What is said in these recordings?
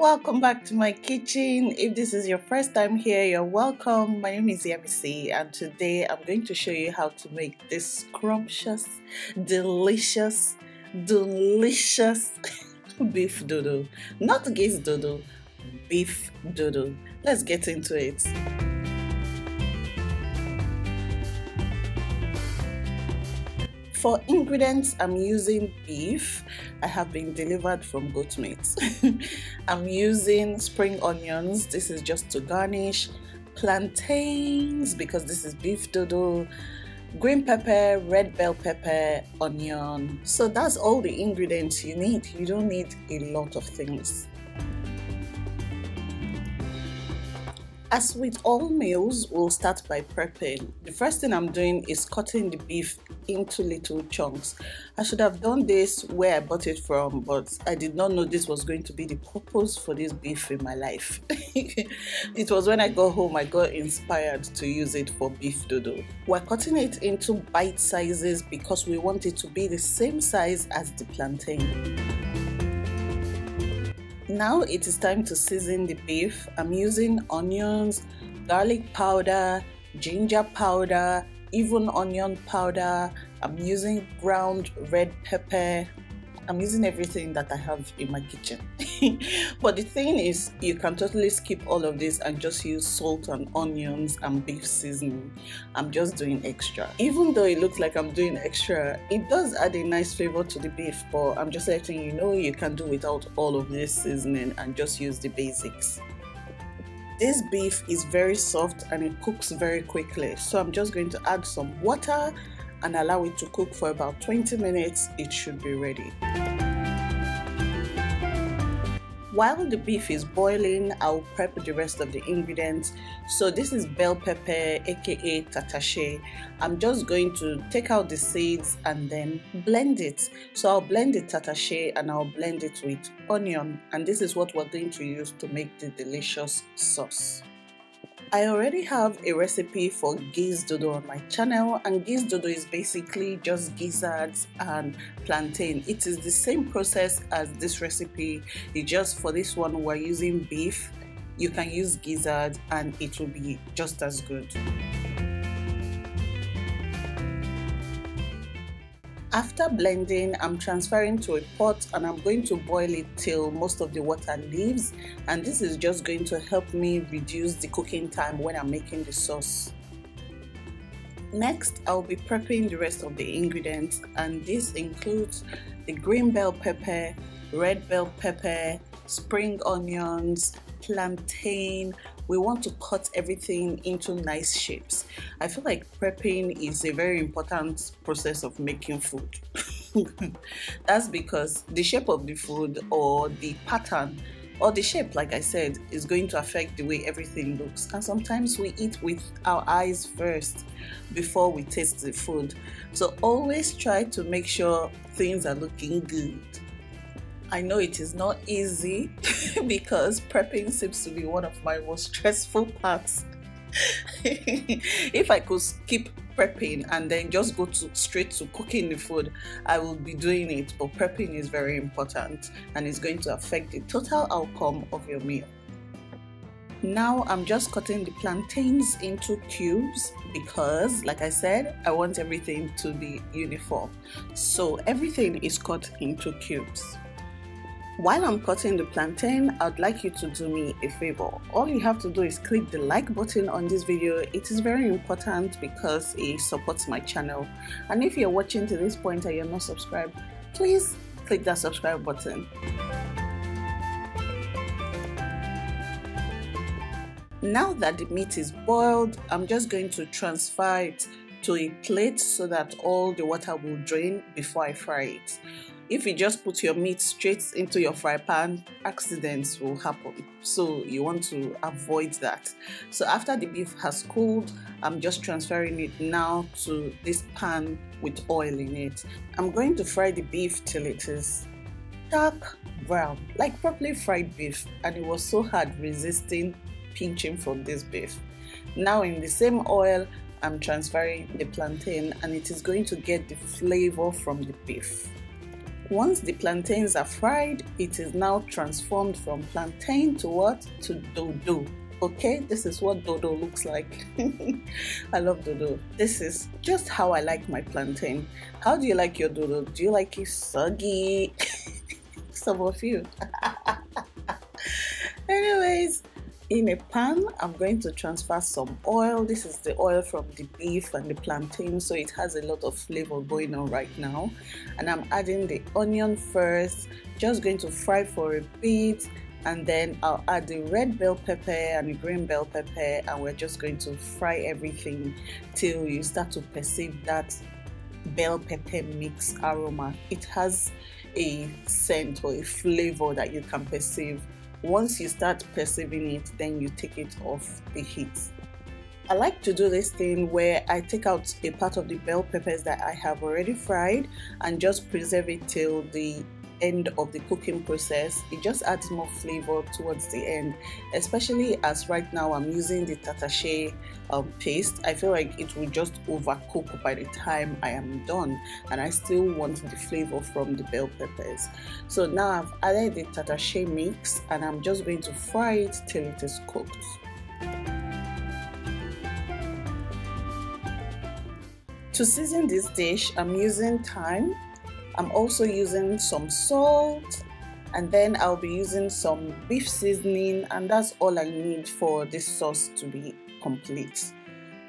Welcome back to my kitchen. If this is your first time here, you're welcome. My name is Sisiyemmie, and today I'm going to show you how to make this scrumptious, delicious beef dodo. Not gizdodo, beef dodo. Let's get into it. For ingredients, I'm using beef. I have been delivered from goat meat. I'm using spring onions. This is just to garnish. Plantains, because this is beef dodo. Green pepper, red bell pepper, onion. So that's all the ingredients you need. You don't need a lot of things. As with all meals, we'll start by prepping. The first thing I'm doing is cutting the beef into little chunks. I should have done this where I bought it from, but I did not know this was going to be the purpose for this beef in my life. It was when I got home I got inspired to use it for beef dodo. We're cutting it into bite sizes because we want it to be the same size as the plantain. Now it is time to season the beef. I'm using onions, garlic powder, ginger powder, even onion powder. I'm using ground red pepper. I'm using everything that I have in my kitchen. But the thing is, you can totally skip all of this and just use salt and onions and beef seasoning. I'm just doing extra. Even though it looks like I'm doing extra, it does add a nice flavor to the beef, but I'm just letting you know you can do without all of this seasoning and just use the basics. This beef is very soft and it cooks very quickly, so I'm just going to add some water and allow it to cook for about 20 minutes. It should be ready. While the beef is boiling, I'll prep the rest of the ingredients. So this is bell pepper, aka tatashe. I'm just going to take out the seeds and then blend it. So I'll blend the tatashe and I'll blend it with onion, and this is what we're going to use to make the delicious sauce. I already have a recipe for gizdodo on my channel, and gizdodo is basically just gizzards and plantain. It is the same process as this recipe. It's just for this one we're using beef. You can use gizzards and it will be just as good. After blending, I'm transferring to a pot and I'm going to boil it till most of the water leaves, and this is just going to help me reduce the cooking time when I'm making the sauce. Next, I'll be prepping the rest of the ingredients, and this includes the green bell pepper, red bell pepper, spring onions, plantain. We want to cut everything into nice shapes. I feel like prepping is a very important process of making food. That's because the shape of the food or the pattern or the shape, like I said, is going to affect the way everything looks. And sometimes we eat with our eyes first before we taste the food. So always try to make sure things are looking good. I know it is not easy because prepping seems to be one of my most stressful parts. If I could skip prepping and then just go straight to cooking the food, I will be doing it, but prepping is very important and it's going to affect the total outcome of your meal. Now I'm just cutting the plantains into cubes because, like I said, I want everything to be uniform. So everything is cut into cubes. While I'm cutting the plantain, I'd like you to do me a favor. All you have to do is click the like button on this video. It is very important because it supports my channel. And if you're watching to this point and you're not subscribed, please click that subscribe button. Now that the meat is boiled, I'm just going to transfer it to a plate so that all the water will drain before I fry it. If you just put your meat straight into your fry pan, accidents will happen. So you want to avoid that. So after the beef has cooled, I'm just transferring it now to this pan with oil in it. I'm going to fry the beef till it is dark brown, like properly fried beef, and it was so hard resisting pinching from this beef. Now in the same oil, I'm transferring the plantain and it is going to get the flavor from the beef. Once the plantains are fried, it is now transformed from plantain to what? To dodo. Okay, this is what dodo looks like. I love dodo. This is just how I like my plantain. How do you like your dodo? Do you like it soggy? Some of you. Anyways, in a pan, I'm going to transfer some oil. This is the oil from the beef and the plantain, so it has a lot of flavor going on right now. And I'm adding the onion first, just going to fry for a bit, and then I'll add the red bell pepper and the green bell pepper, and we're just going to fry everything till you start to perceive that bell pepper mix aroma. It has a scent or a flavor that you can perceive. Once you start perceiving it, then you take it off the heat. I like to do this thing where I take out a part of the bell peppers that I have already fried and just preserve it till the end of the cooking process. It just adds more flavor towards the end, especially as right now I'm using the tatashe paste. I feel like it will just overcook by the time I am done, and I still want the flavor from the bell peppers. So now I've added the tatashe mix and I'm just going to fry it till it is cooked. To season this dish, I'm using thyme. I'm also using some salt, and then I'll be using some beef seasoning, and that's all I need for this sauce to be complete.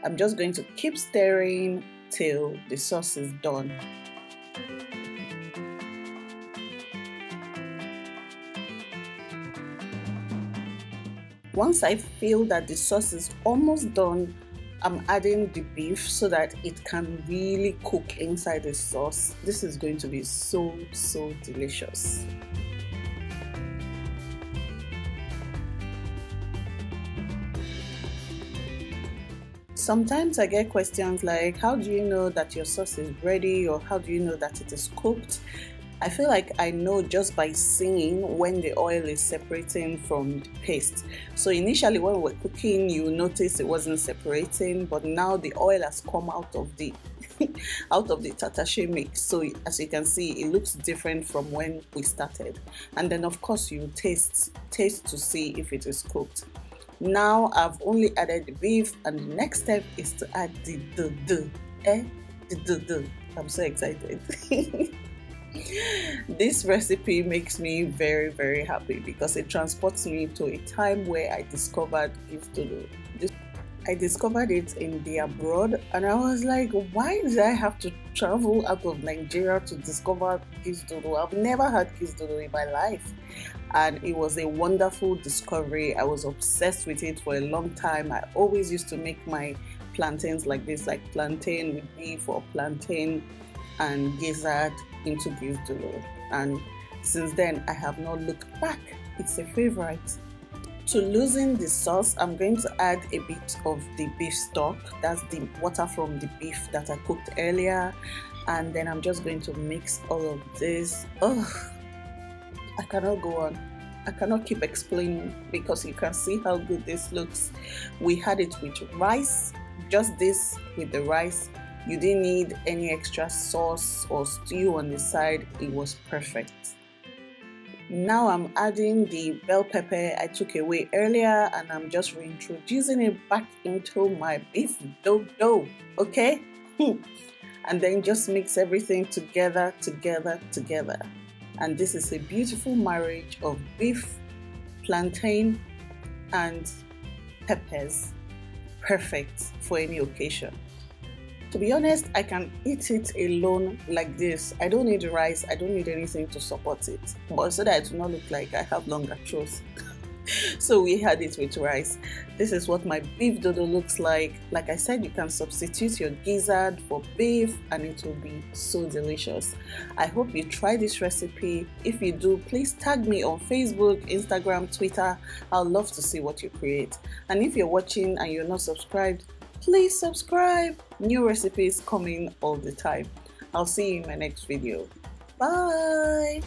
I'm just going to keep stirring till the sauce is done. Once I feel that the sauce is almost done, I'm adding the beef so that it can really cook inside the sauce. This is going to be so delicious. Sometimes I get questions like, how do you know that your sauce is ready, or how do you know that it is cooked? I feel like I know just by seeing when the oil is separating from the paste. So initially when we're cooking, you notice it wasn't separating, but now the oil has come out of the out of the tatashe mix. So as you can see, it looks different from when we started. And then of course you taste to see if it is cooked. Now I've only added the beef, and the next step is to add the dodo. The dodo. I'm so excited. This recipe makes me very happy because it transports me to a time where I discovered Gizdodo. I discovered it in the abroad, and I was like, why did I have to travel out of Nigeria to discover Gizdodo? I've never had Gizdodo in my life, and it was a wonderful discovery. I was obsessed with it for a long time. I always used to make my plantains like this, like plantain with beef or plantain and gizzard into Gizdodo, and since then I have not looked back. It's a favorite. To loosen the sauce, I'm going to add a bit of the beef stock. That's the water from the beef that I cooked earlier, and then I'm just going to mix all of this. Oh, I cannot go on. I cannot keep explaining because you can see how good this looks. We had it with rice, just this with the rice. You didn't need any extra sauce or stew on the side. It was perfect. Now I'm adding the bell pepper I took away earlier, and I'm just reintroducing it back into my beef dodo, okay? And then just mix everything together. And this is a beautiful marriage of beef, plantain, and peppers. Perfect for any occasion. To be honest, I can eat it alone like this. I don't need rice, I don't need anything to support it, but so that it will not look like I have longer throats. So we had it with rice. This is what my beef dodo looks like. Like I said, you can substitute your gizzard for beef and it will be so delicious. I hope you try this recipe. If you do, please tag me on Facebook, Instagram, Twitter. I'd love to see what you create. And if you're watching and you're not subscribed, please subscribe. New recipes coming all the time. I'll see you in my next video. Bye.